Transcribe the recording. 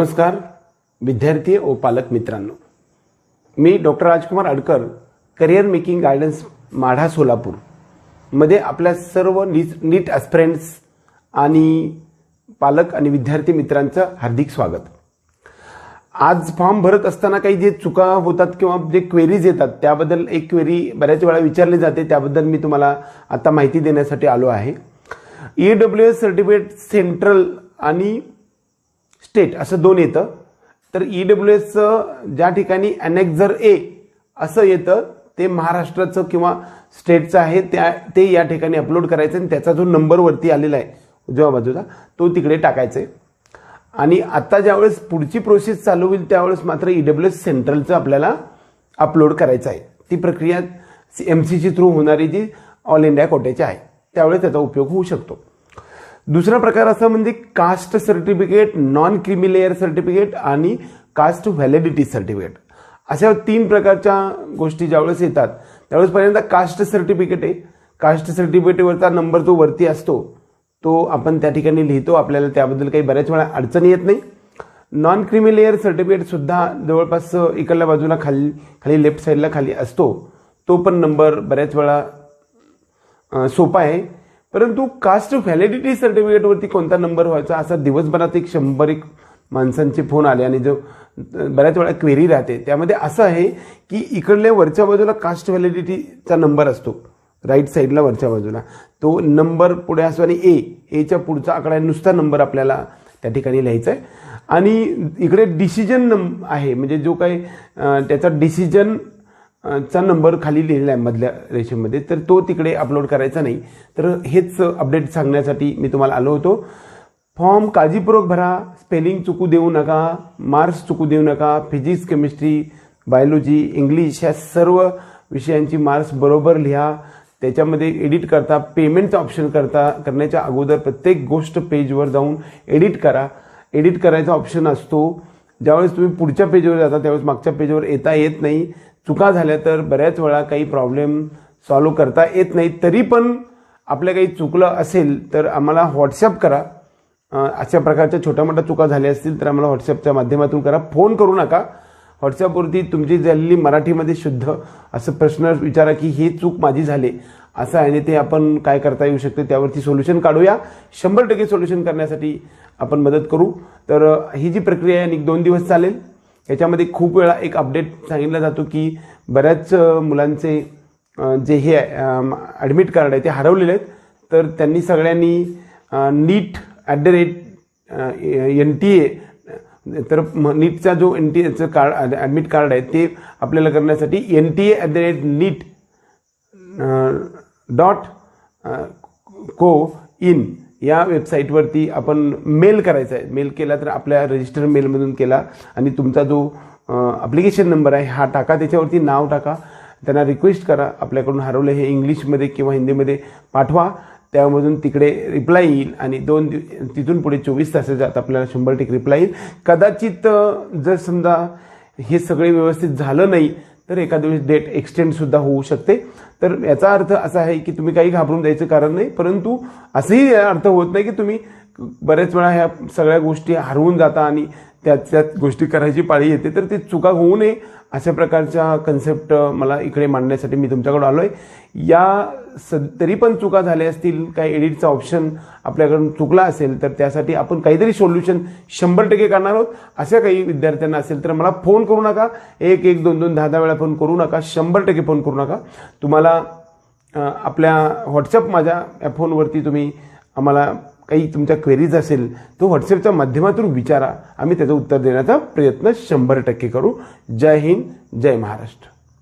नमस्कार विद्यार्थी व पालक मित्रांनो, मी doctor Rajkumar Adkar, career making guidance Madha Solapur मध्ये आपल्या सर्व नीट ॲस्पिरंट्स आणि पालक आणि विद्यार्थी मित्रांचं हार्दिक स्वागत. आज फॉर्म भरत असताना काही जे चुका होतात किंवा जे क्वेरीज येतात त्याबद्दल एक क्वेरी बऱ्याच वेळा विचारली जाते, त्याबद्दल मी तुम्हाला आता माहिती देण्यासाठी आलो आहे. EWS सर्टिफिकेट सेंट्रल आणि स्टेट असं दोन येतं. तर EWSचं ज्या ठिकाणी ॲनेक्झर A असं येतं ते महाराष्ट्राचं किंवा स्टेटचं आहे, ते या ठिकाणी अपलोड करायचं आणि त्याचा जो नंबर वरती आलेला आहे उजव्या बाजूला तो तिकडे टाकायचा आहे. आणि आता ज्यावेळेस पुढची प्रोसेस चालू होईल त्यावेळेस मात्र EWS सेंट्रलचं आपल्याला अपलोड करायचं आहे. ती प्रक्रिया MCC थ्रू होणारी जी ऑल इंडिया कोट्याची आहे त्यावेळेस त्याचा उपयोग होऊ शकतो. दुसरा प्रकार असा म्हणजे caste certificate, non creamy layer certificate आणि कास्ट व्हॅलिडिटी सर्टिफिकेट अशा तीन प्रकारच्या गोष्टी ज्यावेळेस येतात त्यावेळेस पहिल्यांदा कास्ट सर्टिफिकेट आहे. कास्ट सर्टिफिकेटवरचा नंबर जो वरती असतो तो आपण त्या ठिकाणी लिहितो, आपल्याला त्याबद्दल काही बऱ्याच वेळा अडचणी येत नाही. नॉन क्रिमी लेअर सर्टिफिकेट सुद्धा जवळपास इकडल्या बाजूला खाली लेफ्ट साईडला खाली असतो, तो पण नंबर बऱ्याच वेळा सोपा आहे. परंतु कास्ट व्हॅलिडिटी सर्टिफिकेटवरती कोणता नंबर व्हायचा असा दिवसभरात 100 माणसांचे फोन आले आणि जो बऱ्याच वेळा क्वेरी राहते त्यामध्ये असं आहे की इकडल्या वरच्या बाजूला कास्ट व्हॅलिडिटीचा नंबर असतो, राईट साईडला वरच्या बाजूला तो नंबर पुढे असतो आणि एच्या पुढचा आकडा नुसता नंबर आपल्याला त्या ठिकाणी लिहायचा आहे. आणि इकडे डिसिजन आहे म्हणजे जो काही त्याचा डिसिजन चा नंबर खाली लिहिलेला आहे मधल्या रेषेमध्ये, तर तो तिकडे अपलोड करायचा नाही. तर हेच अपडेट सांगण्यासाठी मी तुम्हाला आलो होतो. फॉर्म काळजीपूर्वक भरा, स्पेलिंग चुकू देऊ नका, मार्क्स चुकू देऊ नका. फिजिक्स, केमिस्ट्री, बायोलॉजी, इंग्लिश ह्या सर्व विषयांची मार्क्स बरोबर लिहा. त्याच्यामध्ये एडिट करता, पेमेंटचा ऑप्शन करण्याच्या अगोदर प्रत्येक गोष्ट पेजवर जाऊन एडिट करा. एडिट करायचा ऑप्शन असतो. ज्यावेळेस तुम्ही पुढच्या पेजवर जाता त्यावेळेस मागच्या पेजवर येता येत नाही. चुका झाल्या तर बऱ्याच वेळा काही प्रॉब्लेम सॉल्व्ह करता येत नाही. तरी पण आपल्या काही चुकलं असेल तर आम्हाला व्हॉट्सअप करा. अशा प्रकारच्या छोट्या मोठ्या चुका झाल्या असतील तर आम्हाला व्हॉट्सअपच्या माध्यमातून करा. फोन करू नका. व्हॉट्सअपवरती तुमची झालेली मराठीमध्ये शुद्ध असं प्रश्न विचारा की ही चूक माझी झाली असं आहे आणि ते आपण काय करता येऊ शकते त्यावरती सोल्युशन काढूया. 100% सोल्युशन करण्यासाठी आपण मदत करू. तर ही जी प्रक्रिया आहे 2 दिवस चालेल. याच्यामध्ये खूप वेळा एक अपडेट सांगितला जातो की बऱ्याच मुलांचे जे हे ॲडमिट कार्ड आहे ते हरवलेले आहेत. तर त्यांनी सगळ्यांनी NEET@NTA तर नीटचा जो NTAचं कार्ड ॲडमिट कार्ड आहे ते आपल्याला करण्यासाठी NTA@NEET.co.in या वेबसाईटवरती आपण मेल करायचा आहे. मेल केला तर आपल्या रजिस्टर मेलमधून केला आणि तुमचा जो ॲप्लिकेशन नंबर आहे हा टाका, त्याच्यावरती नाव टाका, त्यांना रिक्वेस्ट करा आपल्याकडून हरवले हे इंग्लिशमध्ये किंवा हिंदीमध्ये पाठवा. त्यामधून तिकडे रिप्लाय येईल आणि तिथून पुढे 24 तासाच्या आत आपल्याला 100% रिप्लाय येईल. कदाचित जर समजा हे सगळे व्यवस्थित झालं नाही तर एका दिवस डेट एक्सटेंड सुद्धा होऊ शकते. तर याचा अर्थ असा आहे की तुम्ही काही घाबरून जायचं कारण नाही, परंतु असंही अर्थ होत नाही की तुम्ही बऱ्याच वेळा ह्या सगळ्या गोष्टी हरवून जाता आणि त्याच गोष्टी करायची पाळी येते. तर ते चुका होऊ नये अशा प्रकारच्या कन्सेप्ट मला इकडे मांडण्यासाठी मी तुमच्याकडे आलो आहे. तरी पण चुका झाल्या असतील, काही एडिटचा ऑप्शन आपल्याकडून चुकला असेल तर त्यासाठी आपण काहीतरी सोल्युशन 100% करणार आहोत. अशा काही विद्यार्थ्यांना असेल तर मला फोन करू नका. 1, 1, 2, 2, 10, 10 वेळा फोन करू नका. 100% फोन करू नका. तुम्हाला आपल्या व्हॉट्सअप माझ्या या फोनवरती तुम्ही आम्हाला काही तुमच्या क्वेरीज असेल तो व्हॉट्सअपच्या माध्यमातून विचारा. आम्ही त्याचं उत्तर देण्याचा प्रयत्न 100% करू. जय हिंद, जय महाराष्ट्र.